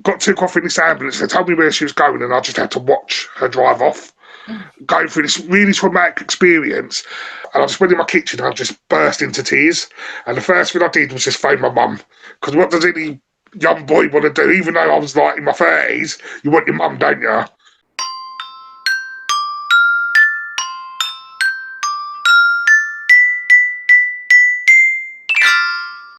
got took off in this ambulance. They told me where she was going, and I just had to watch her drive off, going through this really traumatic experience. And I just went in my kitchen and I just burst into tears. And the first thing I did was just phone my mum, because what does any young boy want to do? Even though I was like in my 30s, you want your mum, don't you?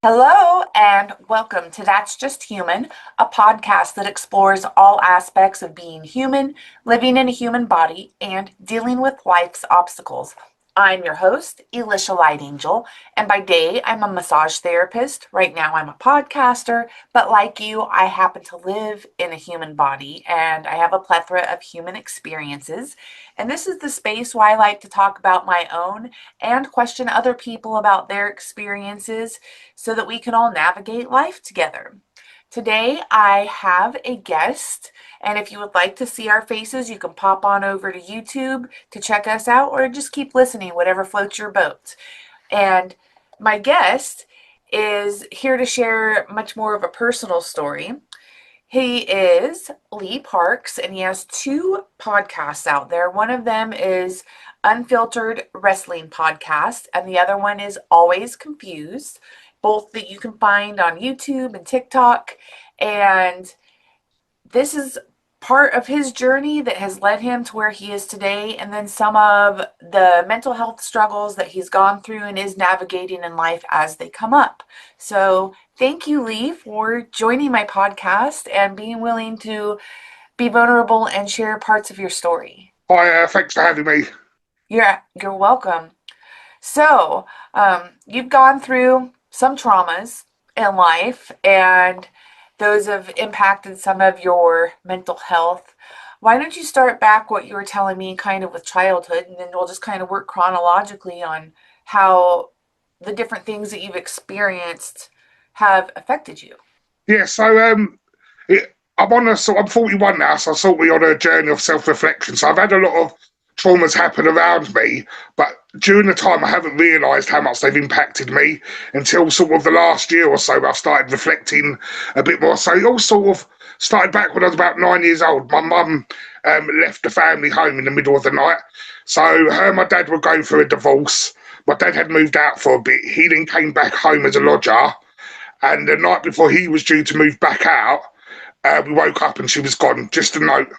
Hello and welcome to That's Just Human, a podcast that explores all aspects of being human, living in a human body, and dealing with life's obstacles. I'm your host, Elisha Light Angel, and by day I'm a massage therapist. Right now I'm a podcaster, but like you, I happen to live in a human body and I have a plethora of human experiences. And this is the space where I like to talk about my own and question other people about their experiences so that we can all navigate life together. Today I have a guest, and if you would like to see our faces, you can pop on over to YouTube to check us out, or just keep listening, whatever floats your boat. And my guest is here to share much more of a personal story. He is Lee Parks, and he has two podcasts out there. One of them is Unfiltered Wrestling Podcast, and the other one is Always Confused, both that you can find on YouTube and TikTok. And this is part of his journey that has led him to where he is today, and then some of the mental health struggles that he's gone through and is navigating in life as they come up. So thank you, Lee, for joining my podcast and being willing to be vulnerable and share parts of your story. Hi, thanks for having me. You're welcome. So you've gone through some traumas in life, and those have impacted some of your mental health. Why don't you start back what you were telling me kind of with childhood, and then we'll just kind of work chronologically on how the different things that you've experienced have affected you. Yeah, so I'm 41 now, so I'm sort of on a journey of self-reflection. So I've had a lot of traumas happen around me, but during the time I haven't realised how much they've impacted me until sort of the last year or so. I've started reflecting a bit more. So it all sort of started back when I was about 9 years old. My mum left the family home in the middle of the night. So her and my dad were going through a divorce. My dad had moved out for a bit. He then came back home as a lodger, and the night before he was due to move back out, we woke up and she was gone. Just a note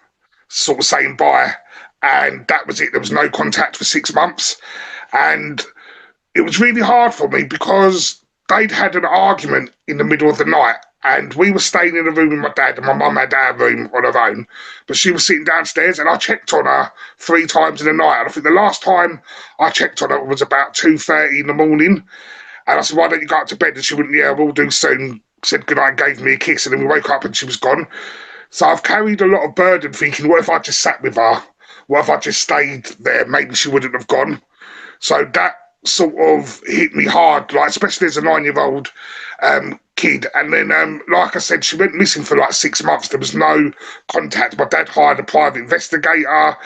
sort of saying bye. And that was it. There was no contact for 6 months. And it was really hard for me because they'd had an argument in the middle of the night, and we were staying in a room with my dad, and my mum had our room on her own, but she was sitting downstairs, and I checked on her 3 times in the night. And I think the last time I checked on her was about 2:30 in the morning. And I said, why don't you go up to bed? And she went, yeah, we'll do soon. Said goodnight and gave me a kiss. And then we woke up and she was gone. So I've carried a lot of burden thinking, what if I just sat with her? What if I just stayed there? Maybe she wouldn't have gone. So that sort of hit me hard, like especially as a 9-year-old kid. And then, like I said, she went missing for like 6 months. There was no contact. My dad hired a private investigator.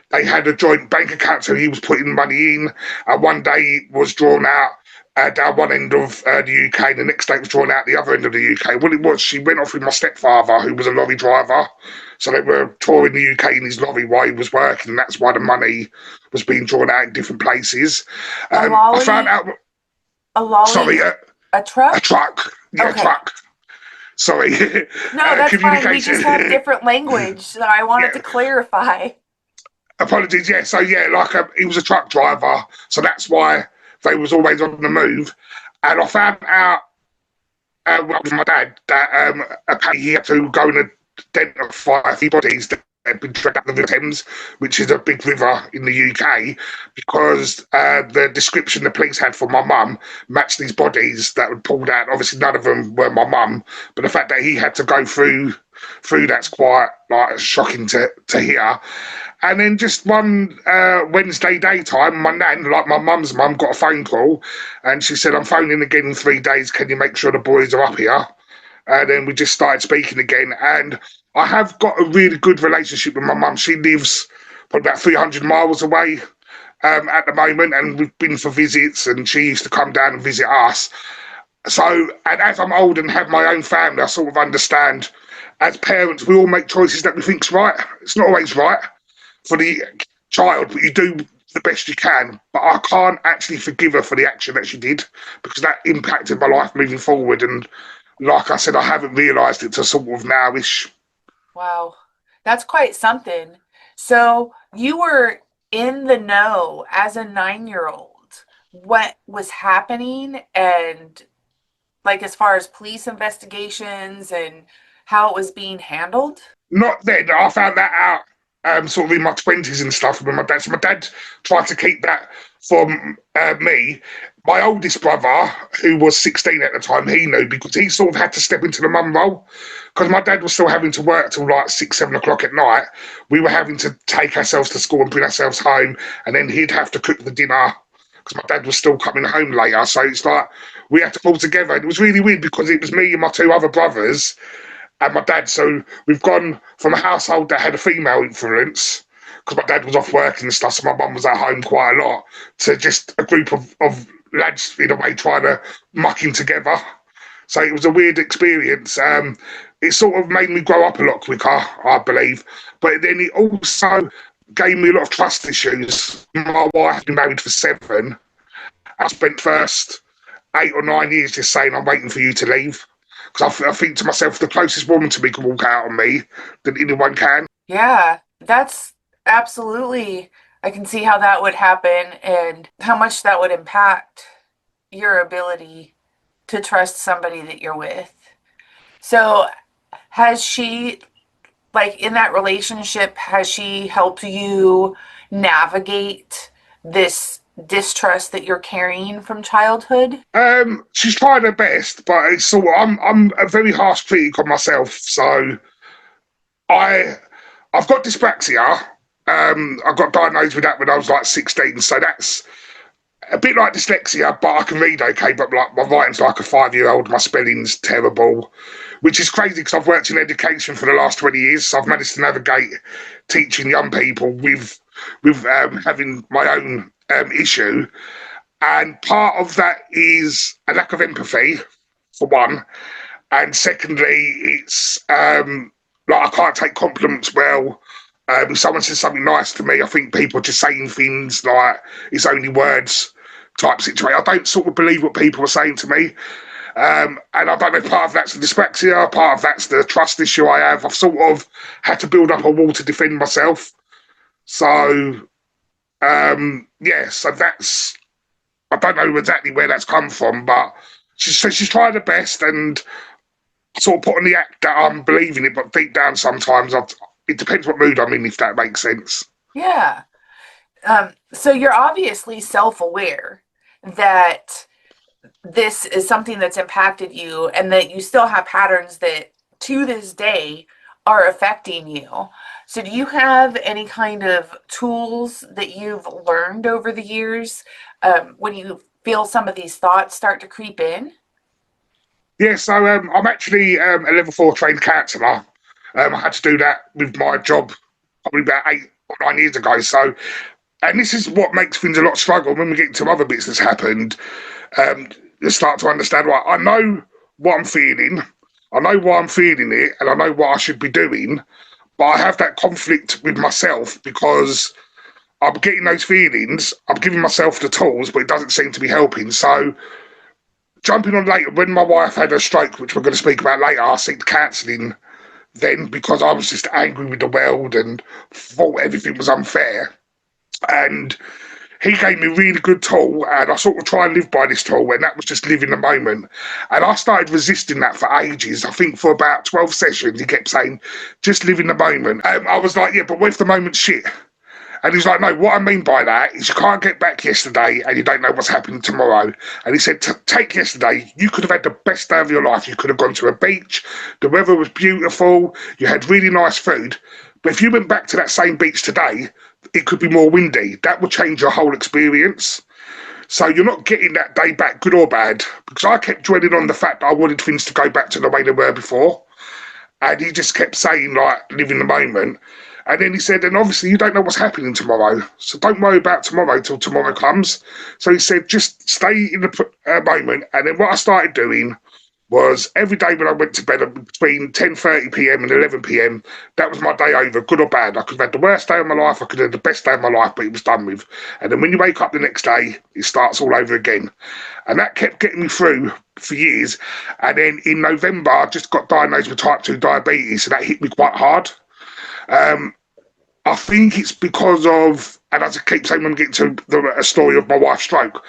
They had a joint bank account, so he was putting money in. And one day it was drawn out down one end of the UK, and the next day it was drawn out the other end of the UK. Well, it was, she went off with my stepfather, who was a lorry driver. So they were touring the UK in his lorry while he was working, and that's why the money was being drawn out in different places. I found out... A lolly? Sorry. A truck? A truck. Yeah, okay. A truck. Sorry. No, that's fine. We just have different language, so I wanted to clarify. Apologies, yeah. So, yeah, like he was a truck driver, so that's why they was always on the move. And I found out with my dad that apparently he had to go and identify a few bodies that had been dragged up the River Thames, which is a big river in the UK, because the description the police had for my mum matched these bodies that were pulled out. Obviously, none of them were my mum, but the fact that he had to go through that's quite like shocking to hear. And then just one Wednesday daytime, my nan, like my mum's mum, got a phone call, and she said, I'm phoning again in 3 days. Can you make sure the boys are up here? And then we just started speaking again. And I have got a really good relationship with my mum. She lives probably about 300 miles away at the moment, and we've been for visits, and she used to come down and visit us. So, and as I'm old and have my own family, I sort of understand as parents, we all make choices that we think's right. It's not always right for the child, but you do the best you can. But I can't actually forgive her for the action that she did, because that impacted my life moving forward. And like I said, I haven't realised it till sort of nowish. Wow, that's quite something. So you were in the know as a 9-year-old. What was happening, and like as far as police investigations and how it was being handled? Not then. I found that out sort of in my 20s and stuff with my dad. So my dad tried to keep that from me. My oldest brother, who was 16 at the time, he knew, because he sort of had to step into the mum role. Because my dad was still having to work till like 6, 7 o'clock at night. We were having to take ourselves to school and bring ourselves home, and then he'd have to cook the dinner because my dad was still coming home later. So it's like we had to pull together. And it was really weird because it was me and my 2 other brothers and my dad. So we've gone from a household that had a female influence, because my dad was off working and stuff, so my mum was at home quite a lot, to just a group of lads, in a way, trying to muck in together. So it was a weird experience. It sort of made me grow up a lot quicker, I believe. But then it also gave me a lot of trust issues. My wife had been married for 7. I spent first 8 or 9 years just saying, I'm waiting for you to leave. Because I think to myself, the closest woman to me can walk out on me than anyone can. Yeah, that's absolutely, I can see how that would happen and how much that would impact your ability to trust somebody that you're with. So, has she, like in that relationship, has she helped you navigate this distrust that you're carrying from childhood? She's tried her best, but it's sort of, I'm a very harsh critic on myself. So I've got dyspraxia. I got diagnosed with that when I was like 16. So that's a bit like dyslexia, but I can read okay. But like my writing's like a 5-year-old. My spelling's terrible, which is crazy because I've worked in education for the last 20 years. So I've managed to navigate teaching young people with having my own issue. And part of that is a lack of empathy, for one. And secondly, it's like I can't take compliments well. If someone says something nice to me, I think people are just saying things like it's only words type situation. I don't sort of believe what people are saying to me. And I don't know if part of that's the dyspraxia, part of that's the trust issue I have. I've sort of had to build up a wall to defend myself. So, yeah, so that's, I don't know exactly where that's come from, but she's tried her best and sort of put on the act that I'm believing it, but deep down sometimes it depends what mood I'm in, if that makes sense. Yeah. So you're obviously self-aware that this is something that's impacted you and that you still have patterns that to this day are affecting you. So do you have any kind of tools that you've learned over the years when you feel some of these thoughts start to creep in? Yeah, so I'm actually a level 4 trained counsellor. I had to do that with my job probably about 8 or 9 years ago. So, and this is what makes things a lot struggle when we get into other bits that's happened. You start to understand, right, I know what I'm feeling, I know why I'm feeling it, and I know what I should be doing, but I have that conflict with myself because I'm getting those feelings, I'm giving myself the tools, but it doesn't seem to be helping. So jumping on later, when my wife had a stroke, which we're going to speak about later, I seeked counselling then because I was just angry with the world and thought everything was unfair. And he gave me a really good tool, and I sort of try and live by this tool, and that was just live in the moment. And I started resisting that for ages. I think for about 12 sessions, he kept saying, just live in the moment. I was like, yeah, but what if the moment's shit? And he's like, no, what I mean by that is you can't get back yesterday and you don't know what's happening tomorrow. And he said, take yesterday. You could have had the best day of your life. You could have gone to a beach. The weather was beautiful. You had really nice food. But if you went back to that same beach today, it could be more windy. That would change your whole experience. So you're not getting that day back, good or bad. Because I kept dwelling on the fact that I wanted things to go back to the way they were before. And he just kept saying, like, live in the moment. And then he said, and obviously you don't know what's happening tomorrow, so don't worry about tomorrow till tomorrow comes. So he said, just stay in the moment. And then what I started doing was every day when I went to bed between 10:30 p.m. and 11 p.m. That was my day over, good or bad. I could have had the worst day of my life, I could have had the best day of my life, but it was done with. And then when you wake up the next day, it starts all over again. And that kept getting me through for years. And then in November, I just got diagnosed with type 2 diabetes, so that hit me quite hard. I think it's because of, and as I keep saying when I get to a story of my wife's stroke,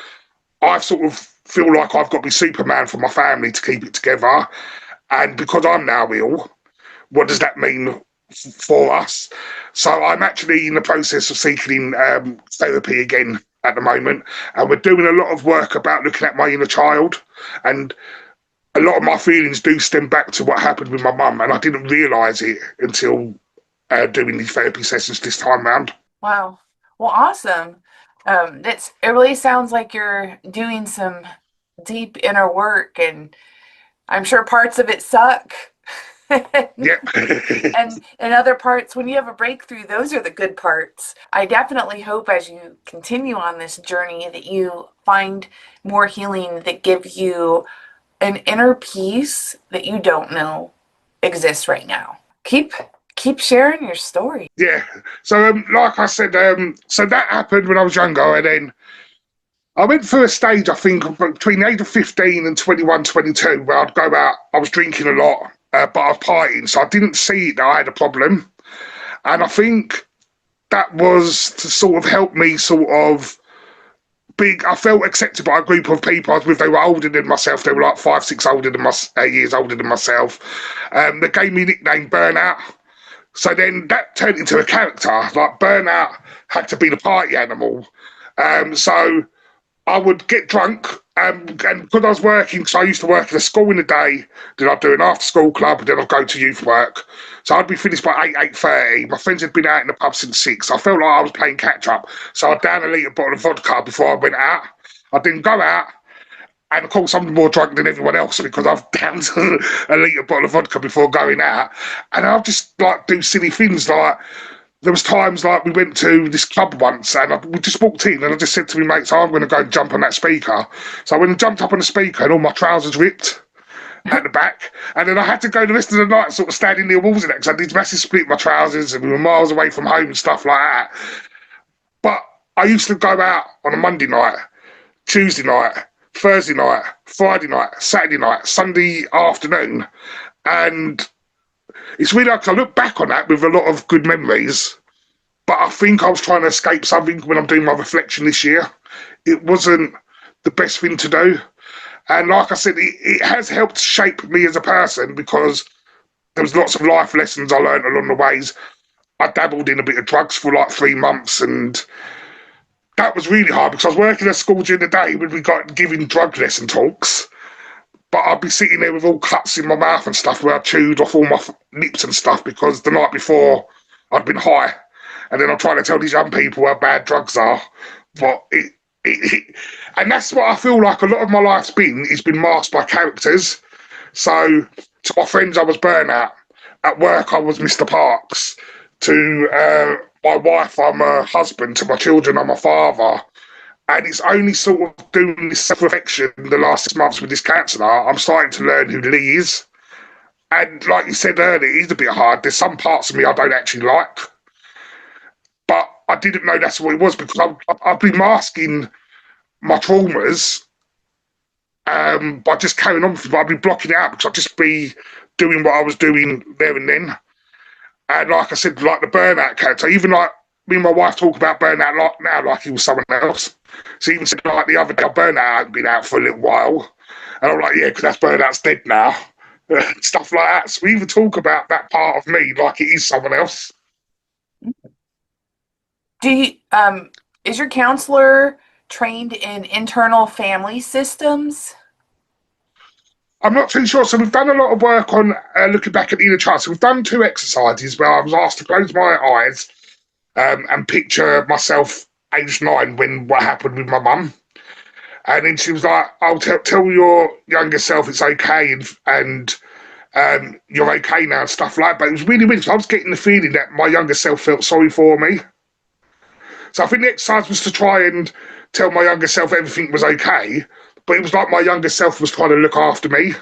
I sort of feel like I've got to be Superman for my family to keep it together. And because I'm now ill, what does that mean for us? So I'm actually in the process of seeking therapy again at the moment. And we're doing a lot of work about looking at my inner child. And a lot of my feelings do stem back to what happened with my mum. And I didn't realise it until doing these therapy sessions this time round. Wow. Well, awesome. It really sounds like you're doing some deep inner work, and I'm sure parts of it suck. Yep. and other parts, when you have a breakthrough, those are the good parts. I definitely hope as you continue on this journey that you find more healing that gives you an inner peace that you don't know exists right now. Keep sharing your story. Yeah. So, like I said, so that happened when I was younger, and then I went through a stage, I think, between the age of 15 and 21, 22, where I'd go out, I was drinking a lot, but I was partying, so I didn't see that I had a problem. And I think that was to sort of help me I felt accepted by a group of people I was with. They were older than myself. They were like 5, 6 years older than myself. They gave me a nickname, Burnout. So then that turned into a character. Like Burnout had to be the party animal. So I would get drunk, and because I was working, because I used to work in a school in the day, then I'd do an after-school club, then I'd go to youth work. So I'd be finished by 8:30. My friends had been out in the pub since 6. I felt like I was playing catch-up. So I'd down a litre bottle of vodka before I went out. I'd then go out, and of course I'm more drunk than everyone else because I've downed a litre bottle of vodka before going out. And I'll just like do silly things like, there was times like we went to this club once and we just walked in and I just said to my mates, I'm going to go and jump on that speaker. So I went and jumped up on the speaker and all my trousers ripped at the back. And then I had to go the rest of the night sort of standing near walls in that because I did massive split my trousers and we were miles away from home and stuff like that. But I used to go out on a Monday night, Tuesday night, Thursday night, Friday night, Saturday night, Sunday afternoon. And it's really like I look back on that with a lot of good memories, but I think I was trying to escape something when I'm doing my reflection this year. It wasn't the best thing to do. And like I said, it has helped shape me as a person because there was lots of life lessons I learned along the ways. I dabbled in a bit of drugs for like 3 months, and that was really hard because I was working at school during the day when we got giving drug lesson talks. But I'd be sitting there with all cuts in my mouth and stuff where I chewed off all my lips and stuff because the night before I'd been high. And then I'm trying to tell these young people how bad drugs are. But and that's what I feel like a lot of my life's been. It's been masked by characters. So to my friends, I was Burnout. At work, I was Mr. Parks. To my wife, I'm a husband. To my children, I'm a father. And it's only sort of doing this self-reflection the last 6 months with this counsellor, I'm starting to learn who Lee is. And like you said earlier, it is a bit hard. There's some parts of me I don't actually like. But I didn't know that's what it was because I've been masking my traumas by just carrying on with it. I'd be blocking it out because I'd just be doing what I was doing there and then. And like I said, like the Burnout character, even like me and my wife talk about Burnout now like he was someone else. She even said like the other day, Burnout hadn't been out for a little while. And I'm like, yeah, because that's Burnout's dead now. Stuff like that. So we even talk about that part of me like it is someone else. Do you, is your counselor trained in internal family systems? I'm not too sure. So we've done a lot of work on looking back at the inner child. So we've done 2 exercises where I was asked to close my eyes and picture myself aged 9 when what happened with my mum. And then she was like, I'll tell your younger self it's okay and you're okay now and stuff like that. But it was really weird. So I was getting the feeling that my younger self felt sorry for me. So I think the exercise was to try and tell my younger self everything was okay. But it was like my younger self was trying to look after me.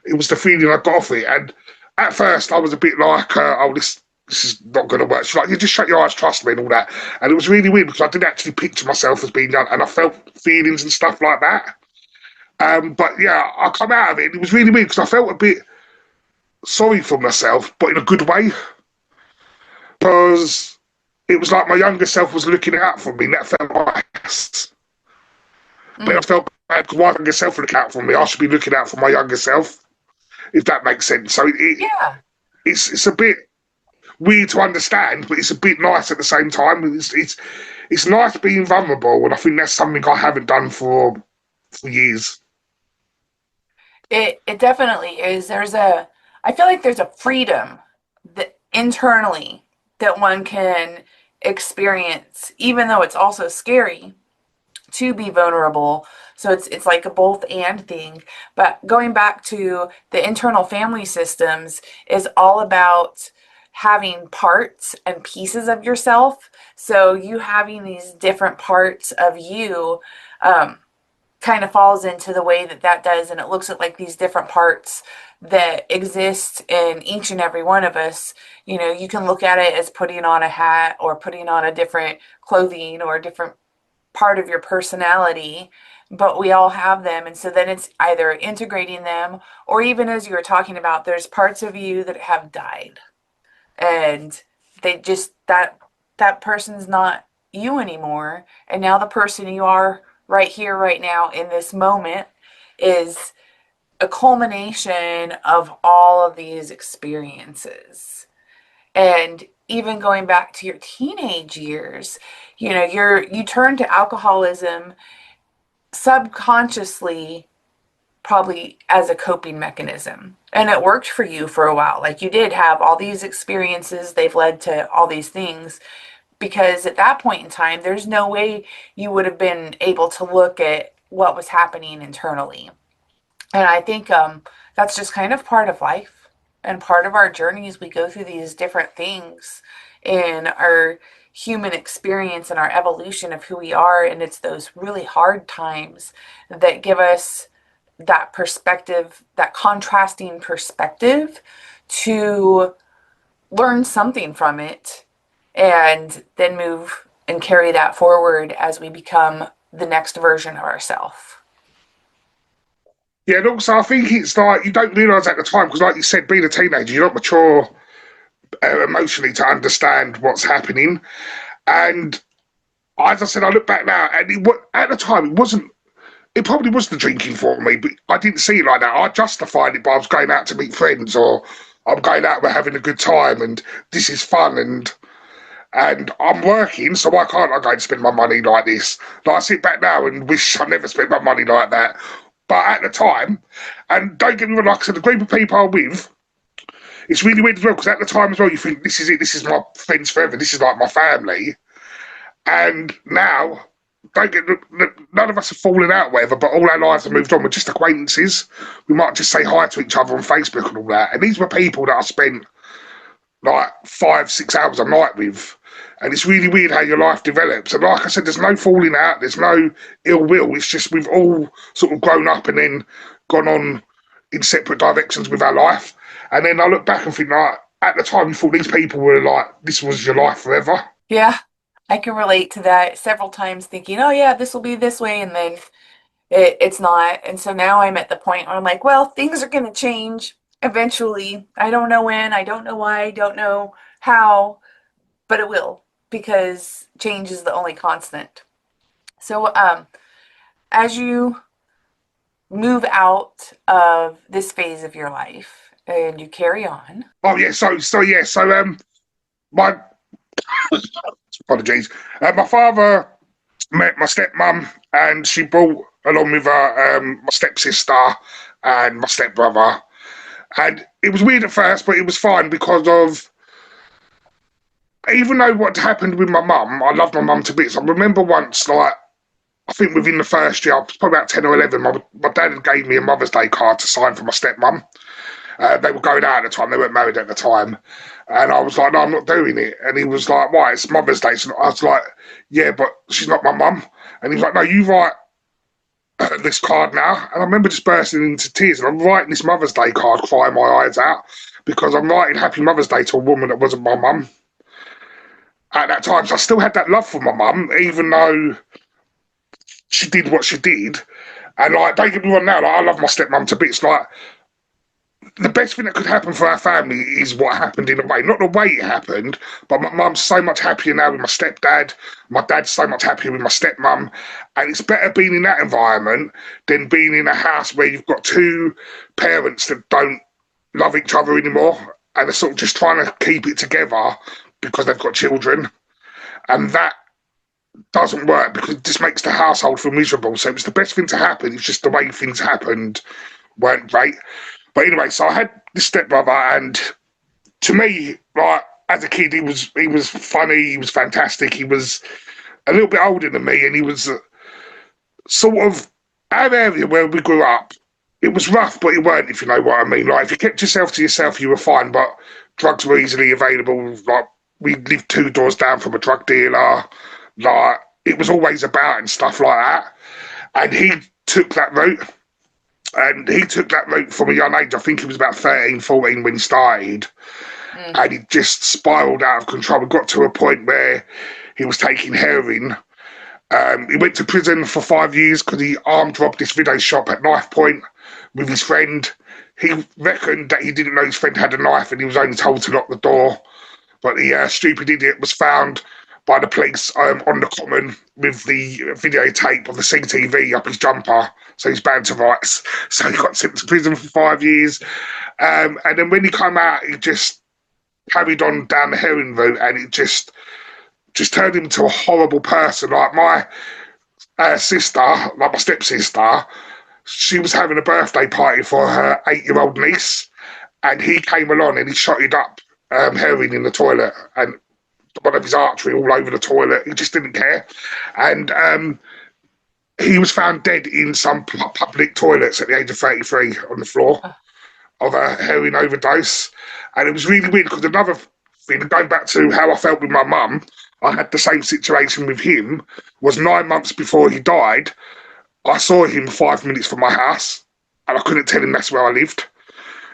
it was the feeling I got off it. And at first, I was a bit like, oh, this is not going to work. She's like, you just shut your eyes, trust me, and all that. And it was really weird because I didn't actually picture myself as being young, and I felt feelings and stuff like that. But yeah, I come out of it, and it was really weird because I felt a bit sorry for myself, but in a good way. Because it was like my younger self was looking out for me, and that felt nice. But I felt bad because my younger self looking out for me. I should be looking out for my younger self, if that makes sense. So Yeah. it's a bit weird to understand, but it's a bit nice at the same time. It's nice being vulnerable, and I think that's something I haven't done for years. It definitely is. I feel like there's a freedom that internally that one can experience, even though it's also scary to be vulnerable. So it's like a both and thing. But going back to the internal family systems is all about having parts and pieces of yourself. So you having these different parts of you, kind of falls into the way that that does, and it looks at like these different parts that exist in each and every one of us. You know, you can look at it as putting on a hat or putting on a different clothing or a different part of your personality, but we all have them. And so then it's either integrating them, or even as you were talking about, there's parts of you that have died, and they just that person's not you anymore, and now the person you are right here right now in this moment is a culmination of all of these experiences. And even going back to your teenage years, you know, you turn to alcoholism subconsciously, probably as a coping mechanism. And it worked for you for a while. Like, you did have all these experiences, they've led to all these things, because at that point in time, there's no way you would have been able to look at what was happening internally. And I think that's just kind of part of life and part of our journeys. We go through these different things in our human experience and our evolution of who we are. And it's those really hard times that give us that perspective, that contrasting perspective, to learn something from it and then move and carry that forward as we become the next version of ourselves. Yeah, and also I think it's like you don't realise at the time because, like you said, being a teenager, you're not mature emotionally to understand what's happening. And as I said, I look back now, and at the time it wasn't. It probably was the drinking for me, but I didn't see it like that. I justified it by I was going out to meet friends, or I'm going out, we're having a good time, and this is fun, and I'm working, so why can't I go and spend my money like this? Like, I sit back now and wish I never spent my money like that. But at the time, and don't get me wrong, like I said, the group of people I'm with, it's really weird as well, because at the time as well, you think, this is it, this is my friends forever, this is like my family. And now, don't get none of us have fallen out, whatever, but all our lives have moved on. We're just acquaintances. We might just say hi to each other on Facebook and all that. And these were people that I spent like 5-6 hours a night with. And it's really weird how your life develops. And like I said, there's no falling out, there's no ill will. It's just we've all sort of grown up and then gone on in separate directions with our life. And then I look back and think, like, at the time, you thought these people were like, this was your life forever. Yeah, I can relate to that several times, thinking, oh, yeah, this will be this way. And then it's not. And so now I'm at the point where I'm like, well, things are going to change eventually. I don't know when, I don't know why, I don't know how, but it will, because change is the only constant. So, as you move out of this phase of your life and you carry on. Oh yeah, so my apologies. My father met my stepmom, and she brought along with her my stepsister and my stepbrother. And it was weird at first, but it was fine because of, even though what happened with my mum, I love my mum to bits. I remember once, like, I think within the first year, I was probably about 10 or 11, my dad gave me a Mother's Day card to sign for my stepmum. They were going out at the time, they weren't married at the time. And I was like, no, I'm not doing it. And he was like, why? It's Mother's Day. So I was like, yeah, but she's not my mum. And he was like, no, you write this card now, and I remember just bursting into tears, and I'm writing this Mother's Day card, crying my eyes out, because I'm writing Happy Mother's Day to a woman that wasn't my mum at that time. So I still had that love for my mum, even though she did what she did. And like, don't get me wrong now, like, I love my stepmum to bits. Like, the best thing that could happen for our family is what happened in a way. Not the way it happened, but my mum's so much happier now with my stepdad. My dad's so much happier with my stepmum. And it's better being in that environment than being in a house where you've got two parents that don't love each other anymore and they're sort of just trying to keep it together because they've got children. And that doesn't work because it just makes the household feel miserable. So it was the best thing to happen. It's just the way things happened weren't great. But anyway, so I had this stepbrother, and to me, like, as a kid, he was funny, he was fantastic, he was a little bit older than me, and he was sort of our area where we grew up. It was rough, but it weren't, if you know what I mean. Like, if you kept yourself to yourself, you were fine, but drugs were easily available. Like, we lived 2 doors down from a drug dealer. Like, it was always about and stuff like that. And he took that route. And he took that route from a young age. I think he was about 13, 14 when he started. And he just spiralled out of control. We got to a point where he was taking heroin. He went to prison for 5 years because he armed robbed this video shop at knife point with his friend. He reckoned that he didn't know his friend had a knife and he was only told to lock the door. But the stupid idiot was found by the police on the common with the videotape of the CCTV up his jumper, so he's bound to rights. So he got sent to prison for 5 years. And then when he came out, he just carried on down the heroin route, and it just turned him into a horrible person. Like my sister, like my stepsister, she was having a birthday party for her 8-year-old niece, and he came along and he shotted up heroin in the toilet, and one of his artery all over the toilet. He just didn't care. And he was found dead in some public toilets at the age of 33 on the floor of a heroin overdose. And it was really weird because another thing, going back to how I felt with my mum, I had the same situation with him, was 9 months before he died. I saw him 5 minutes from my house and I couldn't tell him that's where I lived.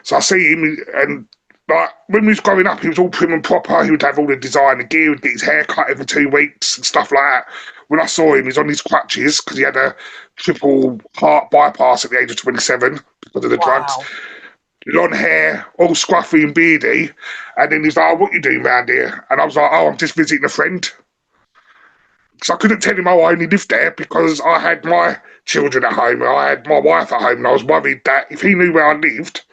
So I see him, and like, when we was growing up, he was all prim and proper. He would have all the designer gear, he would get his hair cut every 2 weeks and stuff like that. When I saw him, he was on his crutches because he had a triple heart bypass at the age of 27 because of the drugs. Long hair, all scruffy and beardy. And then he's like, "Oh, what you doing around here?" And I was like, "Oh, I'm just visiting a friend." So I couldn't tell him I only lived there because I had my children at home and I had my wife at home, and I was worried that if he knew where I lived,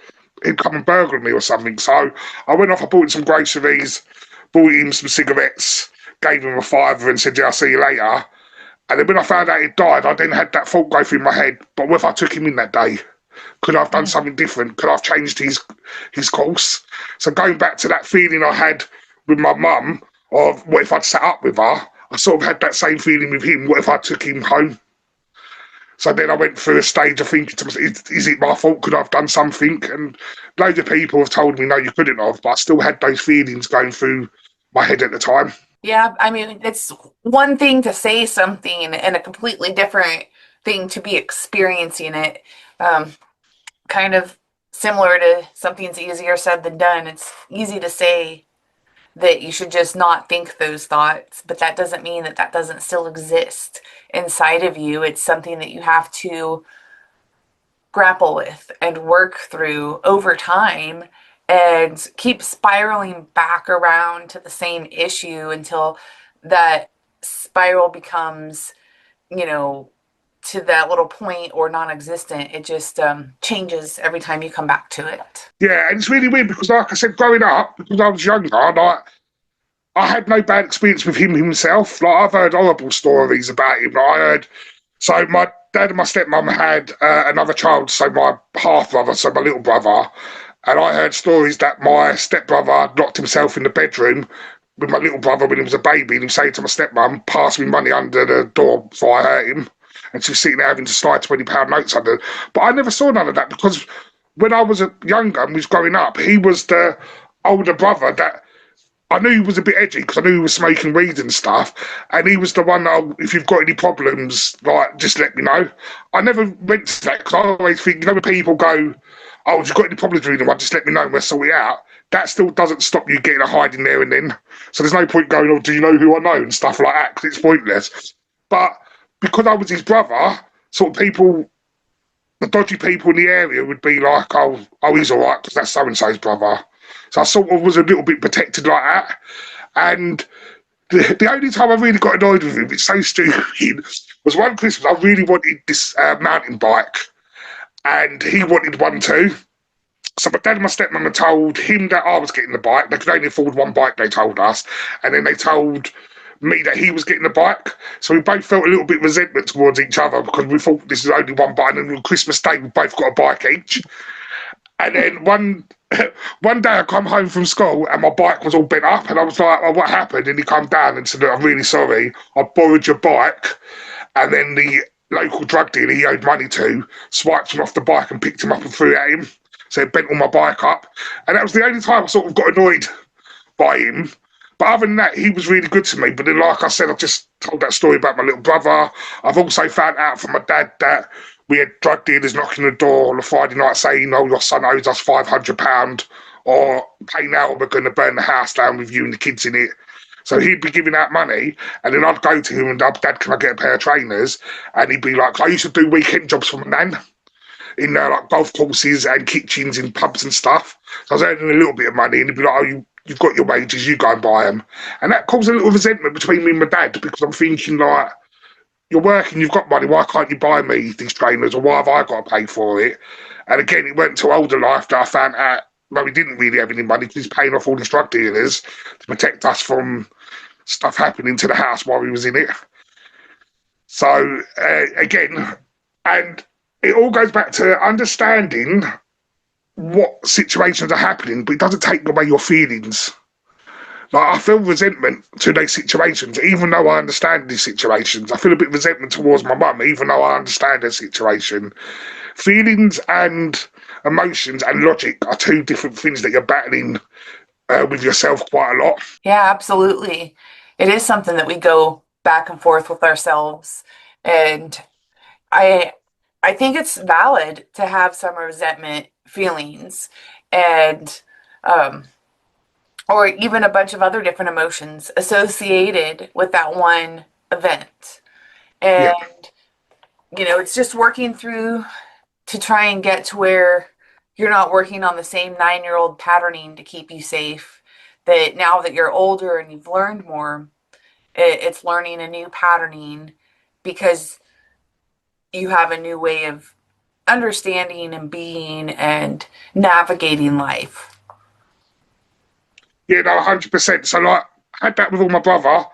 he'd come and burgle me or something. So I went off, I bought him some groceries, bought him some cigarettes, gave him a £5 and said, "Yeah, I'll see you later." And then when I found out he'd died, I then had that thought go through my head, but what if I took him in that day? Could I have done something different? Could I have changed his course? So going back to that feeling I had with my mum of what if I'd sat up with her, I sort of had that same feeling with him. What if I took him home? So then I went through a stage of thinking to myself, is it my fault? Could I have done something? And loads of people have told me, no, you couldn't have, but I still had those feelings going through my head at the time. Yeah, I mean, it's one thing to say something and a completely different thing to be experiencing it. Kind of similar to something's easier said than done. It's easy to say that you should just not think those thoughts, but that doesn't mean that that doesn't still exist inside of you. It's something that you have to grapple with and work through over time and keep spiraling back around to the same issue until that spiral becomes, to that little point or non-existent. It just changes every time you come back to it. Yeah, and it's really weird because, like I said, growing up, because I was younger, I had no bad experience with him himself. Like, I've heard horrible stories about him. So my dad and my stepmom had another child, so my half-brother, so my little brother, and I heard stories that my stepbrother locked himself in the bedroom with my little brother when he was a baby, and he was saying to my stepmom, "Pass me money under the door before I hurt him." And she was sitting there having to slide £20 notes under. But I never saw none of that because when I was younger and was growing up, he was the older brother that I knew he was a bit edgy because I knew he was smoking weed and stuff, and he was the one that, if you've got any problems, like, just let me know. I never went to that because I always think, when people go, oh, if you've got any problems with anyone, just let me know and we'll sort it out. That still doesn't stop you getting a hiding there and then. So there's no point going, oh, do you know who I know and stuff like that, because it's pointless. But because I was his brother, sort of people, the dodgy people in the area would be like, oh, he's all right because that's so-and-so's brother. So I sort of was a little bit protected like that. And the only time I really got annoyed with him, it's so stupid, was one Christmas I really wanted this mountain bike, and he wanted one too. So my dad and my stepmom had told him that I was getting the bike. They could only afford one bike, they told us. And then they told me that he was getting the bike. So we both felt a little bit resentment towards each other because we thought this is only one bike. And on Christmas Day, we both got a bike each. And then one day I come home from school and my bike was all bent up, and I was like, oh, what happened? And he come down and said, I'm really sorry, I borrowed your bike, and then the local drug dealer he owed money to swiped him off the bike and picked him up and threw it at him. So it bent all my bike up. And that was the only time I sort of got annoyed by him. But other than that, he was really good to me. But then, like I said, I just told that story about my little brother. I've also found out from my dad that we had drug dealers knocking the door on a Friday night saying, oh, your son owes us £500, or pay now or we're going to burn the house down with you and the kids in it. So he'd be giving out money, and then I'd go to him and, Dad, can I get a pair of trainers? And he'd be like, I used to do weekend jobs for my nan in like golf courses and kitchens in pubs and stuff. So I was earning a little bit of money, and he'd be like, oh, you've got your wages, you go and buy them. And that caused a little resentment between me and my dad, because I'm thinking, like, you're working, you've got money, why can't you buy me these trainers, or why have I got to pay for it? And again, it went until older life that I found out, well, we didn't really have any money because he's paying off all these drug dealers to protect us from stuff happening to the house while he was in it. So, again, and it all goes back to understanding what situations are happening, but it doesn't take away your feelings. Like, I feel resentment to those situations, even though I understand these situations. I feel a bit resentment towards my mum, even though I understand her situation. Feelings and emotions and logic are two different things that you're battling with yourself quite a lot. Yeah, absolutely. It is something that we go back and forth with ourselves. And I think it's valid to have some resentment feelings, and or even a bunch of other different emotions associated with that one event. Yeah. And it's just working through to try and get to where you're not working on the same 9-year-old patterning to keep you safe. That now that you're older and you've learned more, it's learning a new patterning because you have a new way of understanding and being and navigating life. Yeah, no, 100%. So, like, I had that with all my brother,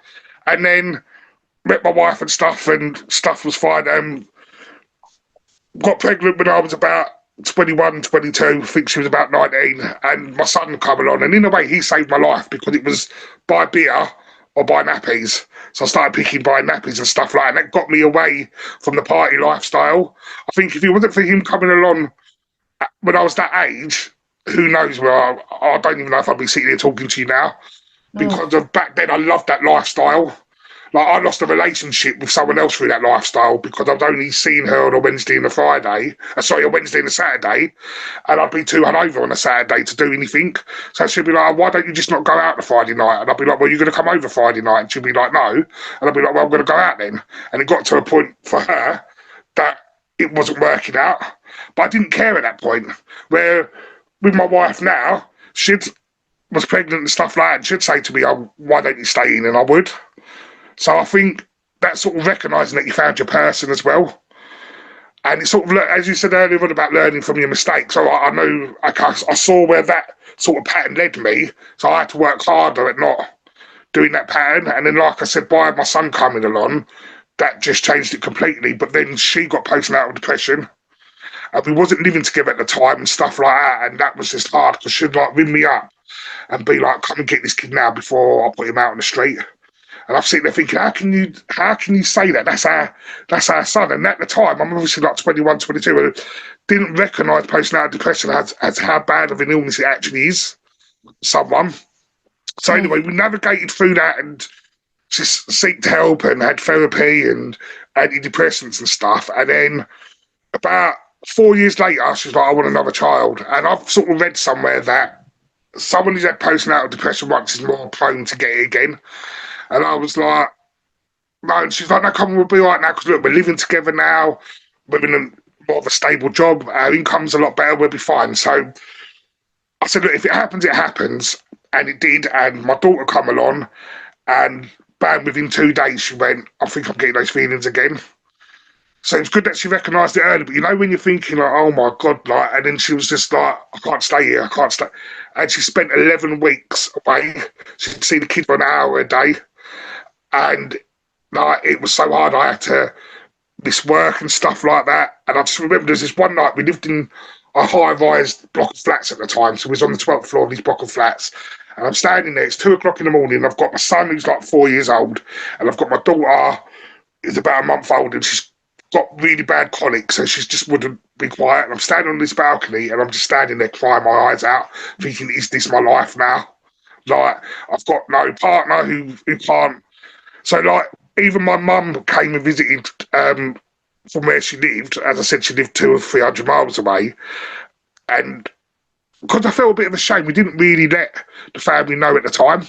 and then met my wife and stuff was fine. Got pregnant when I was about 21, 22, I think she was about 19, and my son came along, and in a way he saved my life because it was buy beer or buy nappies. So I started picking buying nappies and stuff like that, and that got me away from the party lifestyle. I think if it wasn't for him coming along when I was that age, who knows where I don't even know if I'd be sitting here talking to you now. Because of back then, I loved that lifestyle. Like, I lost a relationship with someone else through that lifestyle because I'd only seen her on a Wednesday and a Friday. A Wednesday and a Saturday, and I'd be too hungover on a Saturday to do anything. So she'd be like, why don't you just not go out on a Friday night? And I'd be like, well, you're going to come over Friday night? And she'd be like, no. And I'd be like, well, I'm going to go out then. And it got to a point for her that it wasn't working out. But I didn't care at that point. Where with my wife now, she was pregnant and stuff like that, and she'd say to me, oh, why don't you stay in? And I would. So I think that's sort of recognising that you found your person as well. And it's sort of, as you said earlier on about learning from your mistakes, so I know, I saw where that sort of pattern led me, so I had to work harder at not doing that pattern. And then, like I said, by my son coming along, that just changed it completely. But then she got postnatal depression, and we wasn't living together at the time and stuff like that, and that was just hard because she'd like ring me up and be like, come and get this kid now before I put him out on the street. And I'm sitting there thinking, how can you say that? That's our son. And at the time, I'm obviously like 21, 22, and didn't recognise postnatal depression as how bad of an illness it actually is. Someone. So anyway, we navigated through that and just seeked help and had therapy and antidepressants and stuff. And then about 4 years later, she's like, I want another child. And I've sort of read somewhere that someone who's had postnatal depression once is more prone to get it again. And I was like, no. And she's like, no, come on, we'll be all right now because look, we're living together now. We're in a more of a stable job. Our income's a lot better. We'll be fine. So I said, look, if it happens, it happens. And it did. And my daughter come along and bam, within 2 days, she went, I think I'm getting those feelings again. So it's good that she recognised it early, but you know when you're thinking like, oh my God, like, and then she was just like, I can't stay here, I can't stay. And she spent 11 weeks away. She'd see the kids for an hour a day. And like, it was so hard, I had to miss work and stuff like that. And I just remember there's this one night, we lived in a high-rise block of flats at the time, so we was on the 12th floor of this block of flats. And I'm standing there, it's 2 o'clock in the morning, I've got my son who's like 4 years old, and I've got my daughter who's about a month old, and she's got really bad colic, so she just wouldn't be quiet. And I'm standing on this balcony, and I'm just standing there crying my eyes out, thinking, is this my life now? Like, I've got no partner who can't. So, like, even my mum came and visited from where she lived. As I said, she lived 200 or 300 miles away. And because I felt a bit of a shame, we didn't really let the family know at the time.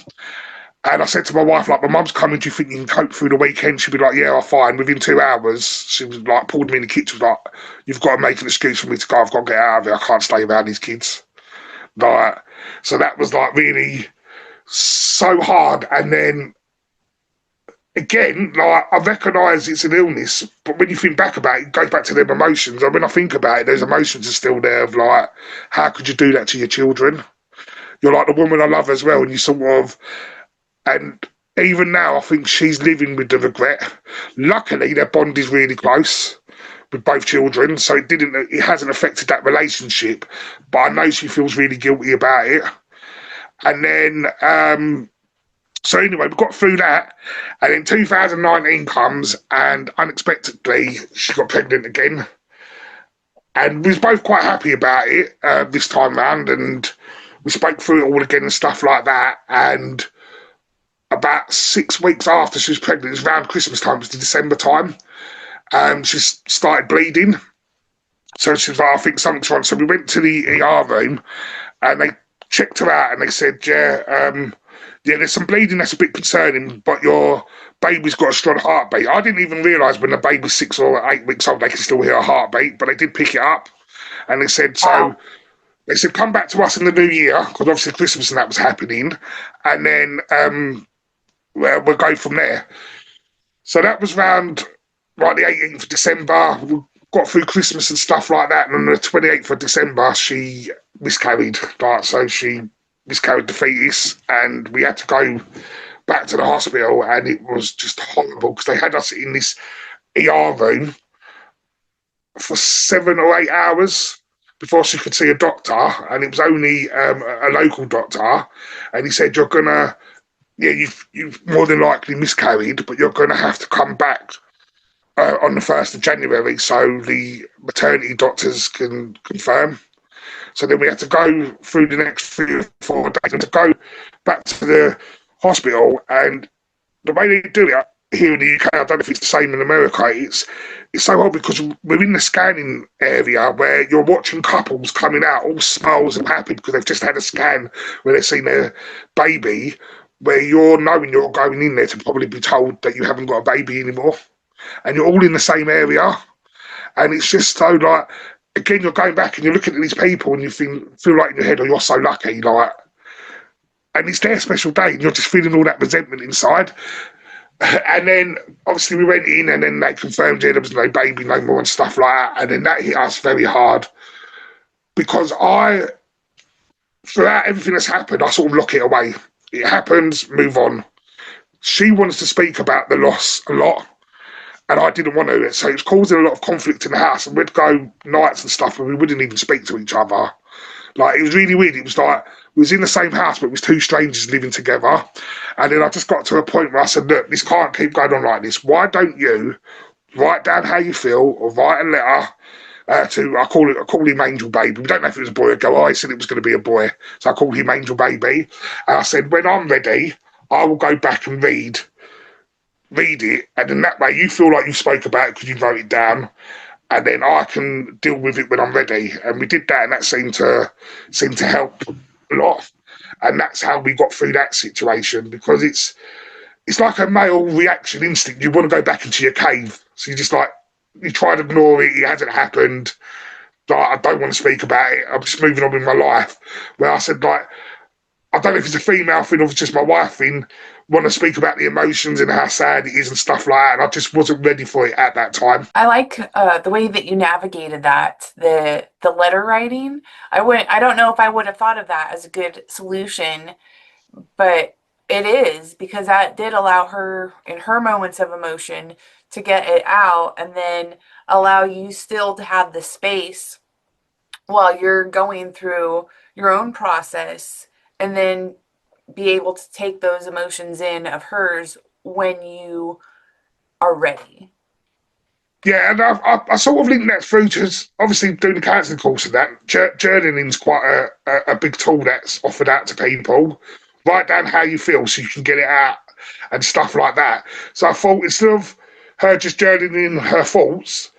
And I said to my wife, like, my mum's coming, do you think you can cope through the weekend? She'd be like, yeah, I'm fine. Within 2 hours, she was like, pulled me in the kitchen, was like, you've got to make an excuse for me to go. I've got to get out of here. I can't stay around these kids. Like, so that was like really so hard. And then again, like, I recognise it's an illness, but when you think back about it, it goes back to them emotions. And when I think about it, those emotions are still there of like, how could you do that to your children? You're like the woman I love as well, and you sort of, and even now I think she's living with the regret. Luckily, their bond is really close with both children, so it hasn't affected that relationship, but I know she feels really guilty about it. And then, so anyway, we got through that, and then 2019 comes, and unexpectedly, she got pregnant again. And we was both quite happy about it this time round, and we spoke through it all again and stuff like that. And about 6 weeks after she was pregnant, it was around Christmas time, it was the December time, she started bleeding. So she was like, I think something's wrong. So we went to the ER room, and they checked her out, and they said, yeah, there's some bleeding that's a bit concerning, but your baby's got a strong heartbeat. I didn't even realise when the baby's 6 or 8 weeks old, they can still hear a heartbeat, but they did pick it up. And they said, they said, come back to us in the new year, because obviously Christmas and that was happening, and then we'll go from there. So that was around like the 18th of December. We got through Christmas and stuff like that, and on the 28th of December, she miscarried. Like, so she miscarried the fetus, and we had to go back to the hospital, and it was just horrible because they had us in this ER room for 7 or 8 hours before she could see a doctor, and it was only a local doctor, and he said, you're gonna, yeah, you've more than likely miscarried, but you're gonna have to come back on the 1st of January so the maternity doctors can confirm. So then we had to go through the next 3 or 4 days and to go back to the hospital. And the way they do it here in the UK, I don't know if it's the same in America, it's so odd because we're in the scanning area where you're watching couples coming out all smiles and happy because they've just had a scan where they've seen their baby, where you're knowing you're going in there to probably be told that you haven't got a baby anymore. And you're all in the same area. And it's just so like, again, you're going back and you're looking at these people and you feel like in your head, oh, you're so lucky, like, and it's their special day and you're just feeling all that resentment inside. And then obviously we went in and then they confirmed, yeah, there was no baby no more and stuff like that. And then that hit us very hard because throughout everything that's happened, I sort of lock it away. It happens, move on. She wants to speak about the loss a lot. And I didn't want to, so it was causing a lot of conflict in the house. And we'd go nights and stuff, and we wouldn't even speak to each other. Like, it was really weird. It was like we was in the same house, but it was 2 strangers living together. And then I just got to a point where I said, "Look, this can't keep going on like this. Why don't you write down how you feel, or write a letter, I call him Angel Baby. We don't know if it was a boy or girl. I said it was going to be a boy, so I called him Angel Baby. And I said, when I'm ready, I will go back and read it, and in that way you feel like you spoke about it because you wrote it down, and then I can deal with it when I'm ready. And we did that, and that seemed to help a lot. And that's how we got through that situation, because it's like a male reaction instinct. You want to go back into your cave, so you just like, you try to ignore it. It hasn't happened. Like, I don't want to speak about it. I'm just moving on with my life. Where I said, like, I don't know if it's a female thing or if it's just my wife thing, want to speak about the emotions and how sad it is and stuff like that. And I just wasn't ready for it at that time. I like the way that you navigated that, the letter writing. I don't know if I would have thought of that as a good solution, but it is, because that did allow her, in her moments of emotion, to get it out, and then allow you still to have the space while you're going through your own process, and then be able to take those emotions in of hers when you are ready. Yeah, and I sort of linked that through to, obviously, doing the counselling course and that. Journaling's quite a big tool that's offered out to people. Write down how you feel so you can get it out and stuff like that. So I thought, instead of her just journaling her thoughts,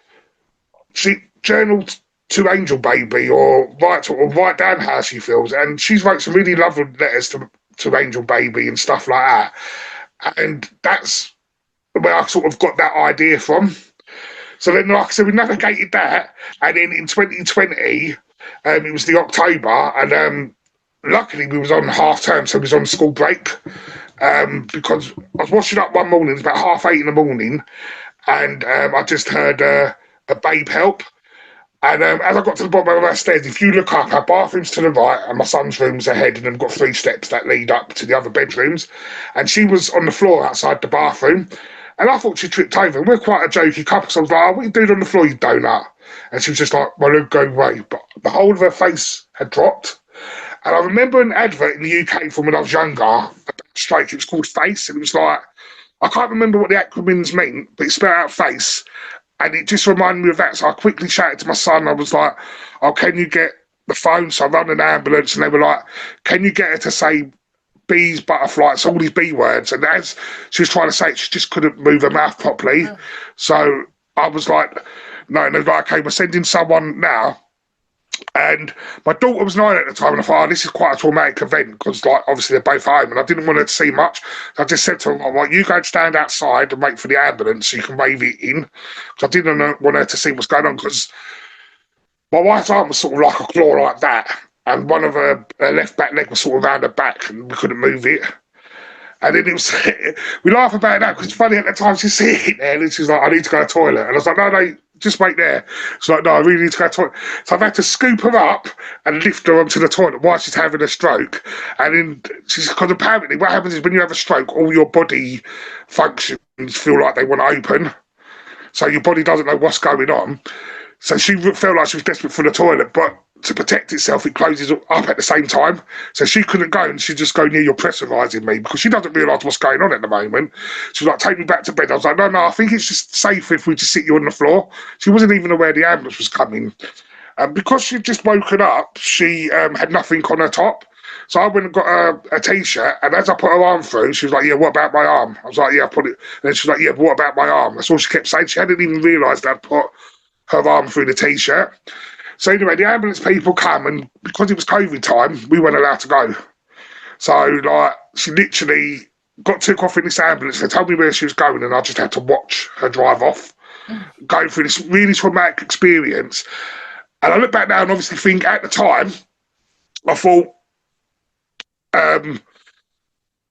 she journaled to Angel Baby, or write down how she feels. And she's wrote some really lovely letters to Angel Baby and stuff like that. And that's where I sort of got that idea from. So then, like I said, we navigated that, and then in 2020, it was the October, and luckily we was on half term, so we was on school break, because I was washing up one morning, it was about 8:30 in the morning, and I just heard a babe help. And as I got to the bottom of our stairs, if you look up, our bathroom's to the right and my son's room's ahead, and then we've got 3 steps that lead up to the other bedrooms. And she was on the floor outside the bathroom. And I thought she tripped over. And we're quite a jokey couple, so I was like, oh, what are you doing on the floor, you donut? And she was just like, well, go away. But the whole of her face had dropped. And I remember an advert in the UK from when I was younger about stroke. It was called Face. And it was like, I can't remember what the acronyms mean, but it spelled out face. And it just reminded me of that. So I quickly shouted to my son. I was like, oh, can you get the phone? So I run an ambulance, and they were like, can you get her to say bees, butterflies, all these B words? And as she was trying to say it, she just couldn't move her mouth properly. So I was like, no. And they were like, okay, we're sending someone now. And my daughter was 9 at the time, and I thought, oh, this is quite a traumatic event, because, like, obviously they're both home, and I didn't want her to see much. So I just said to her, well, right, you go and stand outside and wait for the ambulance so you can wave it in, because I didn't want her to see what's going on, because my wife's arm was sort of like a claw like that, and one of her left back leg was sort of around her back, and we couldn't move it. And then it was, we laugh about that because it's funny, at the time she's sitting there and she's like, I need to go to the toilet. And I was like, no, just wait there. She's like, no, I really need to go to the toilet. So I've had to scoop her up and lift her onto the toilet while she's having a stroke. And then because apparently what happens is when you have a stroke, all your body functions feel like they want to open. So your body doesn't know what's going on. So she felt like she was desperate for the toilet, but to protect itself, it closes up at the same time. So she couldn't go, and she'd just go, near, you're pressurising me, because she doesn't realise what's going on at the moment. She was like, take me back to bed. I was like, no, I think it's just safer if we just sit you on the floor. She wasn't even aware the ambulance was coming. Because she'd just woken up, she had nothing on her top. So I went and got a T-shirt, and as I put her arm through, she was like, yeah, what about my arm? I was like, yeah, I put it. And then she was like, yeah, but what about my arm? That's all she kept saying. She hadn't even realised I'd put her arm through the T-shirt. So anyway, the ambulance people come, and because it was COVID time, we weren't allowed to go. So, like, she literally took off in this ambulance. They told me where she was going, and I just had to watch her drive off, going through this really traumatic experience. And I look back now and obviously think, at the time, I thought,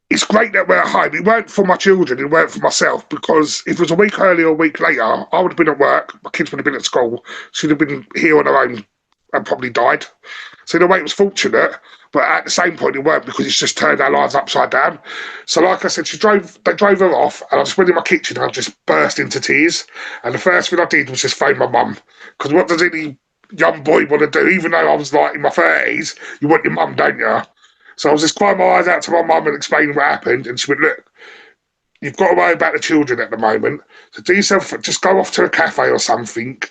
it's great that we're at home. It weren't for my children, it weren't for myself, because if it was a week earlier or a week later, I would have been at work, my kids would have been at school, she'd have been here on her own and probably died. So in a way it was fortunate, but at the same point it weren't, because it's just turned our lives upside down. So like I said, they drove her off, and I just went in my kitchen and I just burst into tears. And the first thing I did was just phone my mum, because what does any young boy want to do? Even though I was like in my 30s, you want your mum, don't you? So I was just crying my eyes out to my mum and explaining what happened, and she went, look, you've got to worry about the children at the moment. So do yourself, just go off to a cafe or something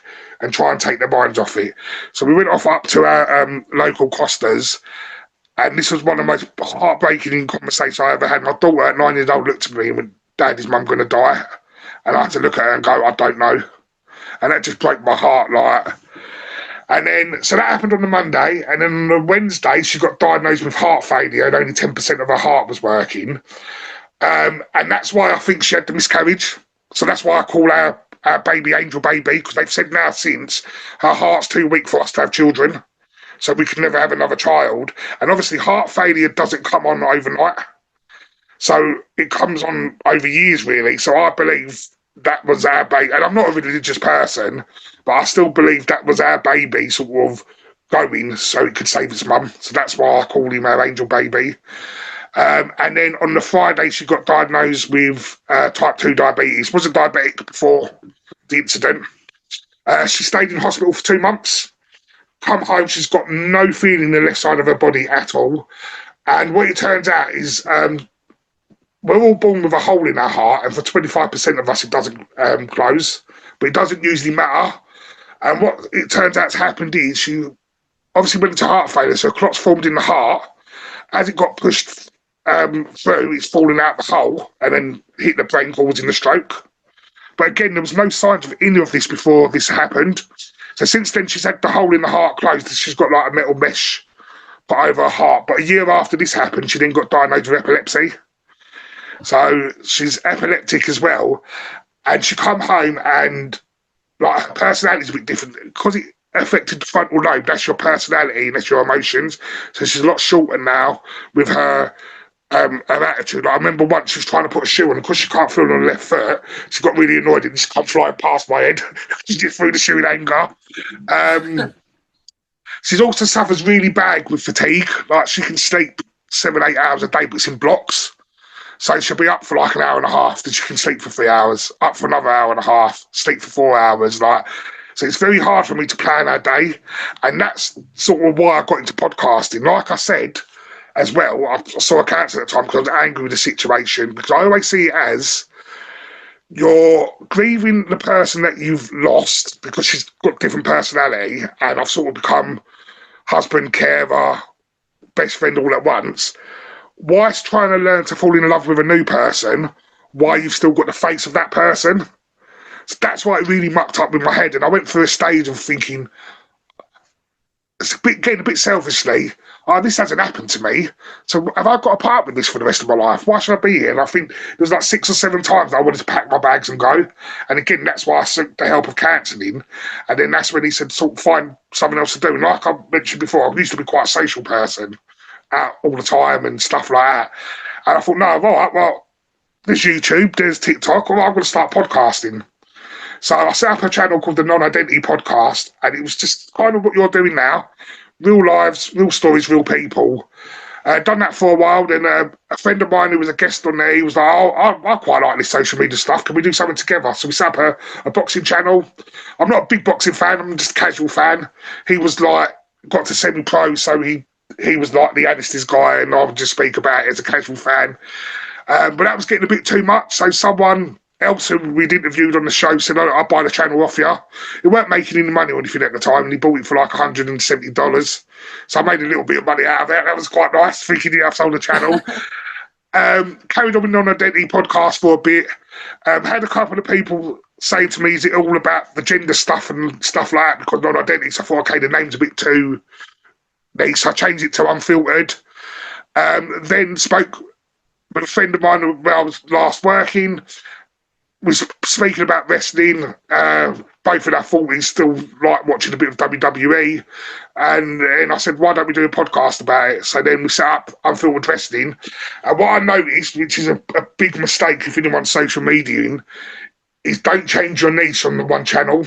and try and take their minds off it. So we went off up to our local Costas, and this was one of the most heartbreaking conversations I ever had. My daughter at 9 years old looked at me and went, "Dad, is Mum going to die?" And I had to look at her and go, "I don't know." And that just broke my heart, like. And then, so that happened on the Monday, and then on the Wednesday, she got diagnosed with heart failure, and only 10% of her heart was working. And that's why I think she had the miscarriage. So that's why I call our baby Angel Baby, because they've said now since her heart's too weak for us to have children, so we can never have another child. And obviously, heart failure doesn't come on overnight, so it comes on over years, really. So I believe that was our baby, and I'm not a religious person, but I still believe that was our baby sort of going so it could save its mum. So that's why I call him our Angel Baby. And then on the Friday, she got diagnosed with type 2 diabetes. Wasn't diabetic before the incident. She stayed in hospital for 2 months. Come home, she's got no feeling in the left side of her body at all. And what it turns out is we're all born with a hole in our heart, and for 25% of us, it doesn't close. But it doesn't usually matter. And what it turns out has happened is she obviously went into heart failure, so clots formed in the heart. As it got pushed through, it's fallen out the hole and then hit the brain, causing the stroke. But again, there was no signs of any of this before this happened. So since then, she's had the hole in the heart closed. She's got like a metal mesh put over her heart. But a year after this happened, she then got diagnosed with epilepsy. So she's epileptic as well. And she come home and like her personality's a bit different because it affected the frontal lobe. That's your personality and that's your emotions. So she's a lot shorter now with her attitude. Like, I remember once she was trying to put a shoe on, and because she can't feel it on her left foot, she got really annoyed and just come flying past my head. She just threw the shoe in anger. She also suffers really bad with fatigue. Like, she can sleep 7-8 hours a day, but it's in blocks. So she'll be up for like an hour and a half, then she can sleep for 3 hours, up for another hour and a half, sleep for 4 hours. Like, so it's very hard for me to plan our day. And that's sort of why I got into podcasting. Like I said, as well, I saw a counsellor at the time because I was angry with the situation, because I always see it as you're grieving the person that you've lost because she's got different personality, and I've sort of become husband, carer, best friend all at once, whilst trying to learn to fall in love with a new person while you've still got the face of that person. So that's why it really mucked up with my head, and I went through a stage of thinking, getting a bit selfishly, this hasn't happened to me, so have I got to part with this for the rest of my life? Why should I be here? And I think there was like 6 or 7 times I wanted to pack my bags and go. And again, that's why I sought the help of counselling. And then that's when he said, sort of find something else to do. And like I mentioned before, I used to be quite a social person, out all the time and stuff like that. And I thought, no, right, well, there's YouTube, there's TikTok, well, I'm going to start podcasting. So I set up a channel called the Non-Identity Podcast, and it was just kind of what you're doing now. Real lives, real stories, real people. Done that for a while, then a friend of mine who was a guest on there, he was like, I quite like this social media stuff, can we do something together? So we set up a boxing channel. I'm not a big boxing fan, I'm just a casual fan. He was like, got to semi-pro, so he was like the Anistis guy, and I would just speak about it as a casual fan. But that was getting a bit too much, so someone else who we'd interviewed on the show said, I'll buy the channel off you. It weren't making any money or anything at the time, and he bought it for like $170. So I made a little bit of money out of it. That was quite nice, thinking I've sold the channel. Carried on with Non-Identity Podcast for a bit. Had a couple of people saying to me, is it all about the gender stuff and stuff like that, because non-identity? So I thought, okay, the name's a bit too niche, so I changed it to Unfiltered. Then spoke with a friend of mine where I was last working, was speaking about wrestling. Both in our 40s, still like watching a bit of WWE. And I said, why don't we do a podcast about it? So then we set up Unfiltered Wrestling. And what I noticed, which is a big mistake if anyone's social media, is don't change your niche on the one channel.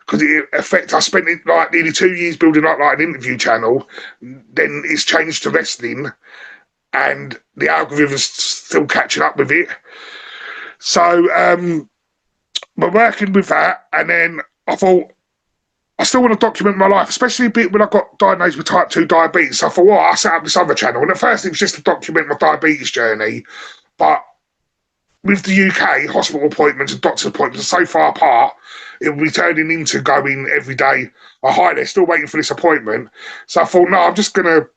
Because it affects, I spent like nearly 2 years building up like an interview channel. Then it's changed to wrestling, and the algorithm's still catching up with it. So we're working with that, and then I thought, I still want to document my life, especially a bit when I got diagnosed with type 2 diabetes. So I thought, well, I set up this other channel, and at first it was just to document my diabetes journey, but with the UK, hospital appointments and doctor's appointments are so far apart, it will be turning into going every day. Hi, they're still waiting for this appointment. So I thought, no, I'm just going to,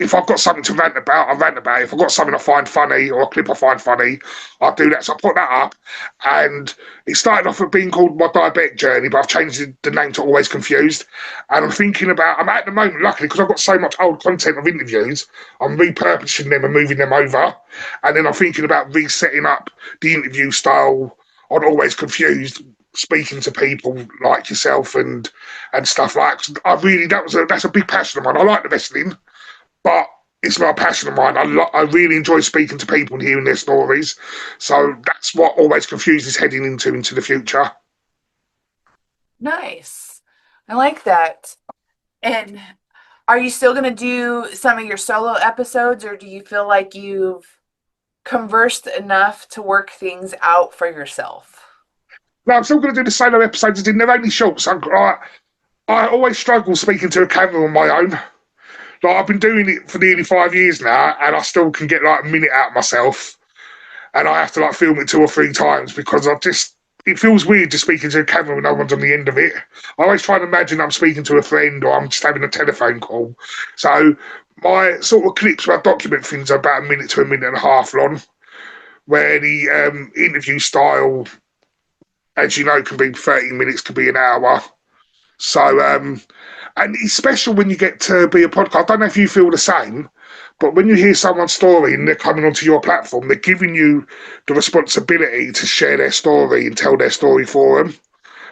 if I've got something to rant about, I rant about it. If I've got something I find funny or a clip I find funny, I'll do that. So I put that up, and it started off with being called My Diabetic Journey, but I've changed the name to Always Confused. And I'm thinking about, I'm at the moment, luckily, because I've got so much old content of interviews, I'm repurposing them and moving them over. And then I'm thinking about resetting up the interview style on Always Confused, speaking to people like yourself and stuff like that. I really, that's a big passion of mine. I like the wrestling, but it's not a passion of mine. I really enjoy speaking to people and hearing their stories. So that's what Always Confused is heading into the future. Nice. I like that. And are you still going to do some of your solo episodes, or do you feel like you've conversed enough to work things out for yourself? No, I'm still going to do the solo episodes. They're only short. So I always struggle speaking to a camera on my own. Like, I've been doing it for nearly 5 years now, and I still can get like a minute out of myself, and I have to like film it 2 or 3 times because it feels weird just speaking to a camera when no one's on the end of it. I always try and imagine I'm speaking to a friend or I'm just having a telephone call. So my sort of clips where I document things are about a minute to a minute and a half long, where the interview style, as you know, can be 30 minutes, can be an hour. So, and it's special when you get to be a podcast. I don't know if you feel the same, but when you hear someone's story and they're coming onto your platform, they're giving you the responsibility to share their story and tell their story for them.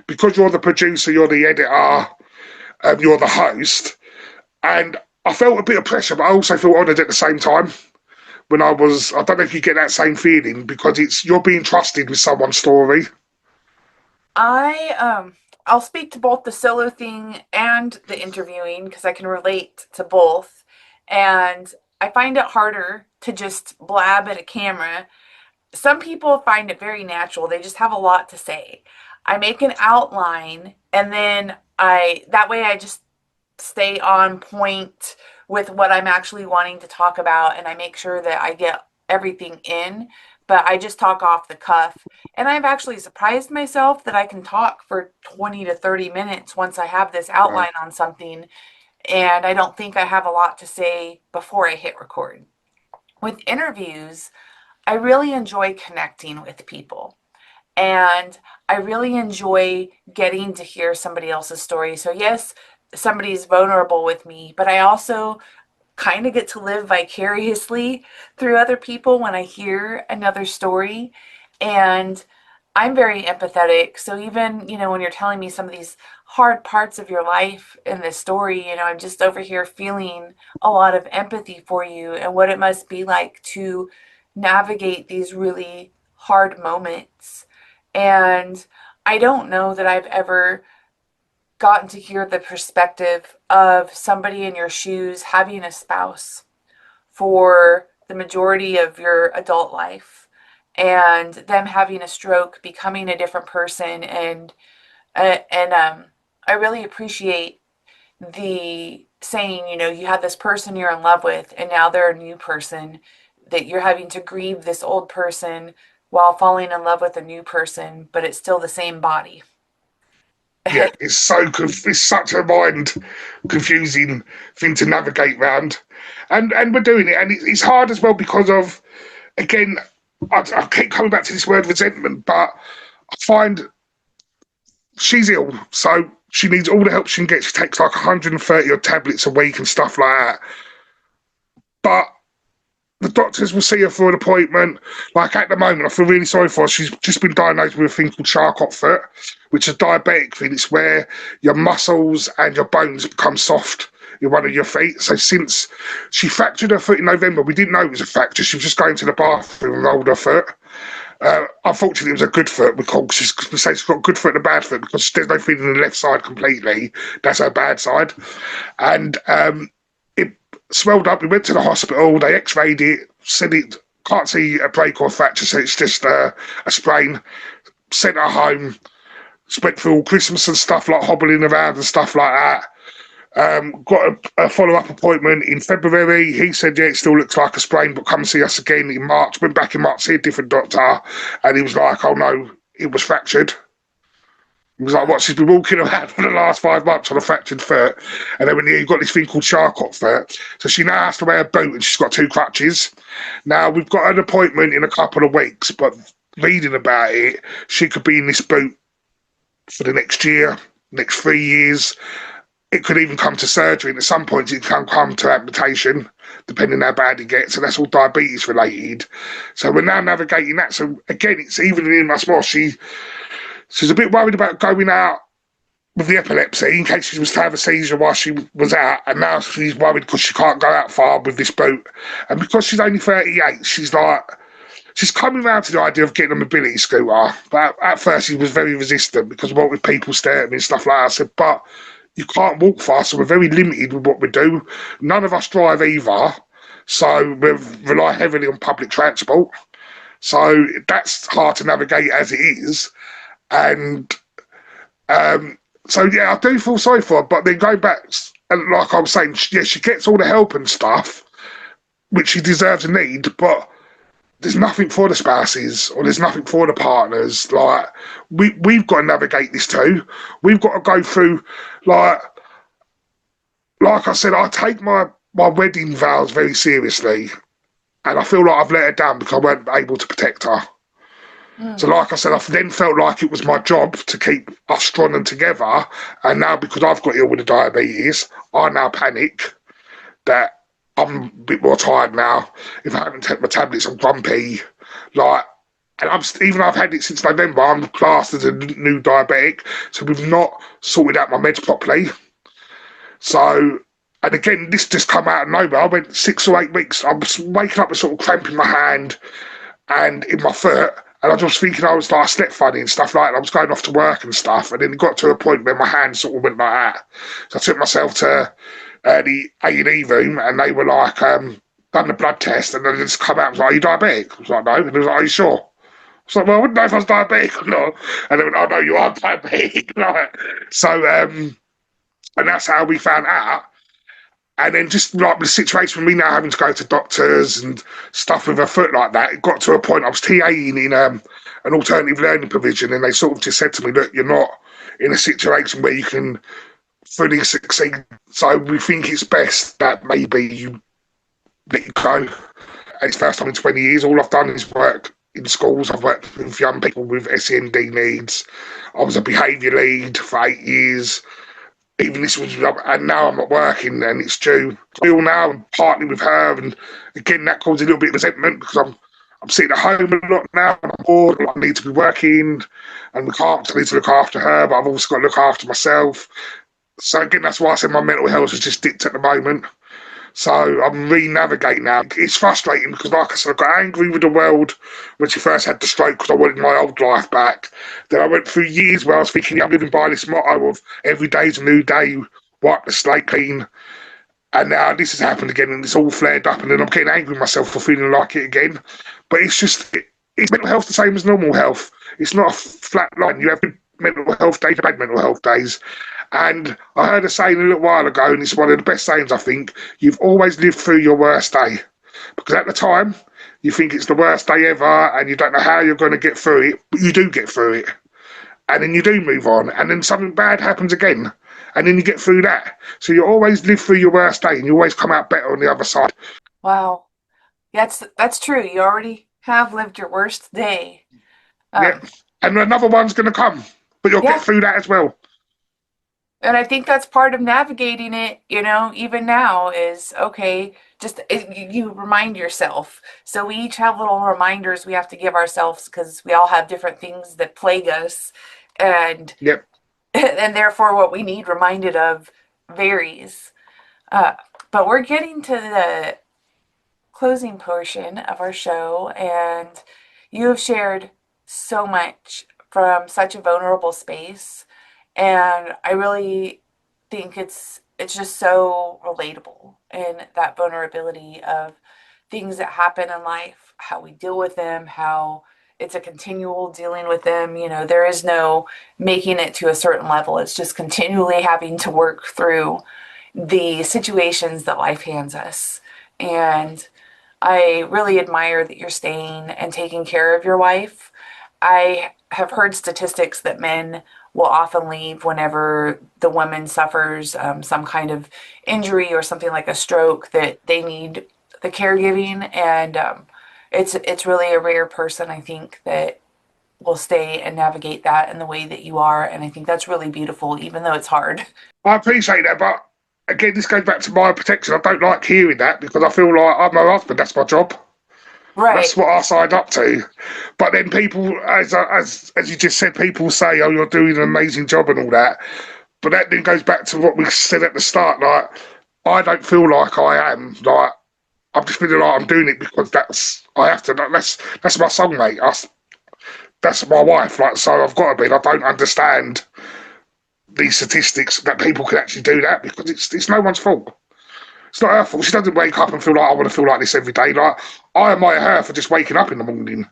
Because you're the producer, you're the editor, you're the host. And I felt a bit of pressure, but I also feel honoured at the same time. I don't know if you get that same feeling, because you're being trusted with someone's story. I'll speak to both the solo thing and the interviewing because I can relate to both. And I find it harder to just blab at a camera. Some people find it very natural. They just have a lot to say. I make an outline, and then that way I just stay on point with what I'm actually wanting to talk about, and I make sure that I get everything in, but I just talk off the cuff. And I've actually surprised myself that I can talk for 20 to 30 minutes once I have this outline on something, and I don't think I have a lot to say before I hit record. With interviews, I really enjoy connecting with people, and I really enjoy getting to hear somebody else's story. So yes, somebody's vulnerable with me, but I also kind of get to live vicariously through other people when I hear another story. And I'm very empathetic. So even, when you're telling me some of these hard parts of your life in this story, I'm just over here feeling a lot of empathy for you and what it must be like to navigate these really hard moments. And I don't know that I've ever gotten to hear the perspective of somebody in your shoes having a spouse for the majority of your adult life, and them having a stroke, becoming a different person, and I really appreciate the saying, you had this person you're in love with, and now they're a new person, that you're having to grieve this old person while falling in love with a new person, but it's still the same body. Yeah, it's such a mind confusing thing to navigate around, and we're doing it, and it's hard as well because of, again, I keep coming back to this word resentment, but I find she's ill, so she needs all the help she can get. She takes like 130 odd tablets a week and stuff like that, but the doctors will see her for an appointment. Like at the moment, I feel really sorry for her. She's just been diagnosed with a thing called Charcot foot, which is a diabetic thing. It's where your muscles and your bones become soft in one of your feet. So since she fractured her foot in November, we didn't know it was a fracture. She was just going to the bathroom and rolled her foot. Unfortunately, it was a good foot because she's got a good foot and a bad foot because there's no feeling in the left side completely. That's her bad side. And it swelled up. We went to the hospital. They x-rayed it, said it can't see a break or a fracture, so it's just a sprain. Sent her home. Spent through all Christmas and stuff, like hobbling around and stuff like that. Got a follow-up appointment in February. He said, yeah, it still looks like a sprain, but come see us again in March. Went back in March, see a different doctor, and he was like, oh no, it was fractured. He was like, what, she's been walking around for the last 5 months on a fractured foot. And then when you've got this thing called Charcot foot. So she now has to wear a boot and she's got 2 crutches. Now, we've got an appointment in a couple of weeks, but reading about it, she could be in this boot for the next year, next 3 years. It could even come to surgery, and at some point it can come to amputation, depending how bad it gets, and that's all diabetes related. So we're now navigating that. So again, it's even in us more. She's a bit worried about going out with the epilepsy in case she was to have a seizure while she was out, and now she's worried because she can't go out far with this boot. And because she's only 38, she's coming around to the idea of getting a mobility scooter. But at first she was very resistant because what with people staring at me and stuff like that. I said, but you can't walk far, so we're very limited with what we do. None of us drive either, so we rely heavily on public transport. So that's hard to navigate as it is. And so, yeah, I do feel sorry for her, but then going back, and like I was saying, yeah, she gets all the help and stuff, which she deserves and need, but there's nothing for the spouses or there's nothing for the partners. Like, we've got to navigate this too. We've got to go through, like I said, I take my wedding vows very seriously, and I feel like I've let her down because I weren't able to protect her. So like I said, I then felt like it was my job to keep us strong and together, and now because I've got ill with the diabetes, I now panic that I'm a bit more tired now. If I haven't taken my tablets, I'm grumpy. Like, and I've had it since November. I'm classed as a new diabetic, so we've not sorted out my meds properly. So, and again, this just come out of nowhere. I went 6 or 8 weeks. I was waking up with sort of cramp in my hand and in my foot, and I was thinking I slept funny and stuff like that. I was going off to work and stuff, and then it got to a point where my hand sort of went like that. So I took myself to the A&E room, and they were like, done the blood test, and then just come out and was like, are you diabetic? I was like, no. And they was like, are you sure? I was like, well, I wouldn't know if I was diabetic or not. And they went, oh no, you are diabetic. Like, so, and that's how we found out. And then just like the situation with me now having to go to doctors and stuff with a foot like that, it got to a point I was TAing in an alternative learning provision, and they sort of just said to me, look, you're not in a situation where you can fully succeed. So we think it's best that maybe you let it go. And it's the first time in 20 years. All I've done is work in schools. I've worked with young people with SEND needs. I was a behaviour lead for 8 years. Even this was, and now I'm not working, and it's due. Still now, I'm partly with her, and again that caused a little bit of resentment because I'm sitting at home a lot now, and I'm bored. I need to be working, and we can't. I need to look after her, but I've also got to look after myself. So again, that's why I said my mental health is just dipped at the moment. So I'm re-navigating now. It's frustrating because, like I said, I got angry with the world when she first had the stroke because I wanted my old life back. Then I went through years where I was thinking I'm living by this motto of every day's a new day, wipe the slate clean. And now this has happened again, and it's all flared up, and then I'm getting angry with myself for feeling like it again. But it's just, it's mental health the same as normal health. It's not a flat line. You have good mental health days, bad mental health days. And I heard a saying a little while ago, and it's one of the best sayings, I think, you've always lived through your worst day. Because at the time, you think it's the worst day ever, and you don't know how you're going to get through it, but you do get through it. And then you do move on, and then something bad happens again, and then you get through that. So you always live through your worst day, and you always come out better on the other side. Wow. That's true. You already have lived your worst day. Yeah. And another one's going to come, but you'll get through that as well. And I think that's part of navigating it, even now is, okay, you remind yourself. So we each have little reminders we have to give ourselves because we all have different things that plague us. And, and therefore what we need reminded of varies. But we're getting to the closing portion of our show, and you have shared so much from such a vulnerable space. And I really think it's just so relatable in that vulnerability of things that happen in life, how we deal with them, how it's a continual dealing with them. There is no making it to a certain level. It's just continually having to work through. the situations that life hands us. And I really admire that you're staying and taking care of your wife. I have heard statistics that men will often leave whenever the woman suffers some kind of injury or something like a stroke, that they need the caregiving. And it's really a rare person, I think, that will stay and navigate that in the way that you are. And I think that's really beautiful, even though it's hard. I appreciate that, but again, this goes back to my protection. I don't like hearing that because I feel like I'm my husband. That's my job. Right. That's what I signed up to. But then people, as you just said, people say, "Oh, you're doing an amazing job" and all that. But that then goes back to what we said at the start. Like, I don't feel like I am. Like, I'm just feeling like I'm doing it because I have to. That's my soulmate. That's my wife. Like, so I've got to be. I don't understand these statistics that people can actually do that because it's no one's fault. It's not her fault. She doesn't wake up and feel like I want to feel like this every day. Like, I admire her for just waking up in the morning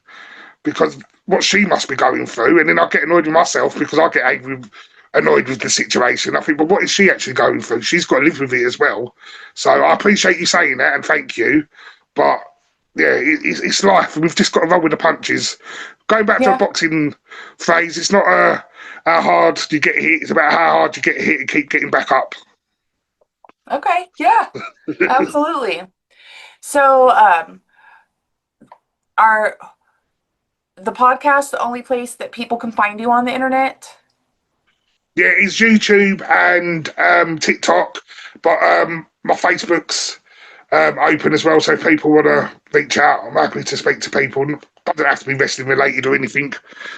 because what she must be going through, and then I get annoyed with myself because I get annoyed with the situation. I think, but what is she actually going through? She's got to live with it as well. So I appreciate you saying that and thank you. But yeah, it's life. We've just got to roll with the punches. Going back to a boxing phrase, it's not how hard you get hit, it's about how hard you get hit and keep getting back up. Okay. Yeah, absolutely. So, are the podcast the only place that people can find you on the internet? Yeah, it's YouTube and TikTok, but my Facebook's open as well. So if people want to reach out, I'm happy to speak to people. It doesn't have to be wrestling related or anything.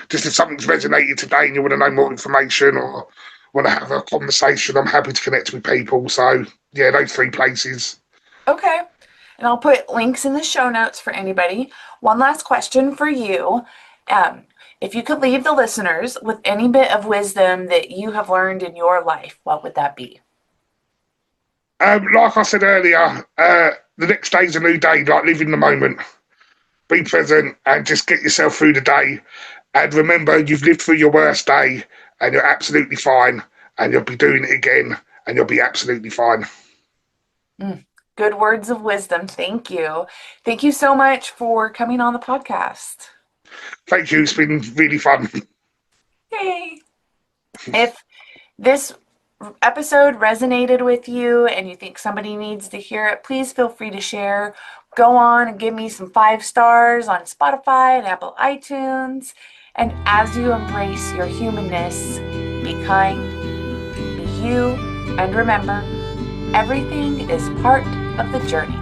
Just if something's resonated today and you want to know more information or want to have a conversation, I'm happy to connect with people. So yeah, those three places. Okay. And I'll put links in the show notes for anybody. One last question for you. If you could leave the listeners with any bit of wisdom that you have learned in your life, what would that be? Like I said earlier, the next day's a new day. Like, live in the moment, be present, and just get yourself through the day. And remember, you've lived through your worst day, and you're absolutely fine. And you'll be doing it again, and you'll be absolutely fine. Good words of wisdom. Thank you. Thank you so much for coming on the podcast. Thank you. It's been really fun. Yay. If this episode resonated with you and you think somebody needs to hear it, please feel free to share. Go on and give me some 5 stars on Spotify and Apple iTunes. And as you embrace your humanness, be kind, be you, and remember, everything is part of the journey.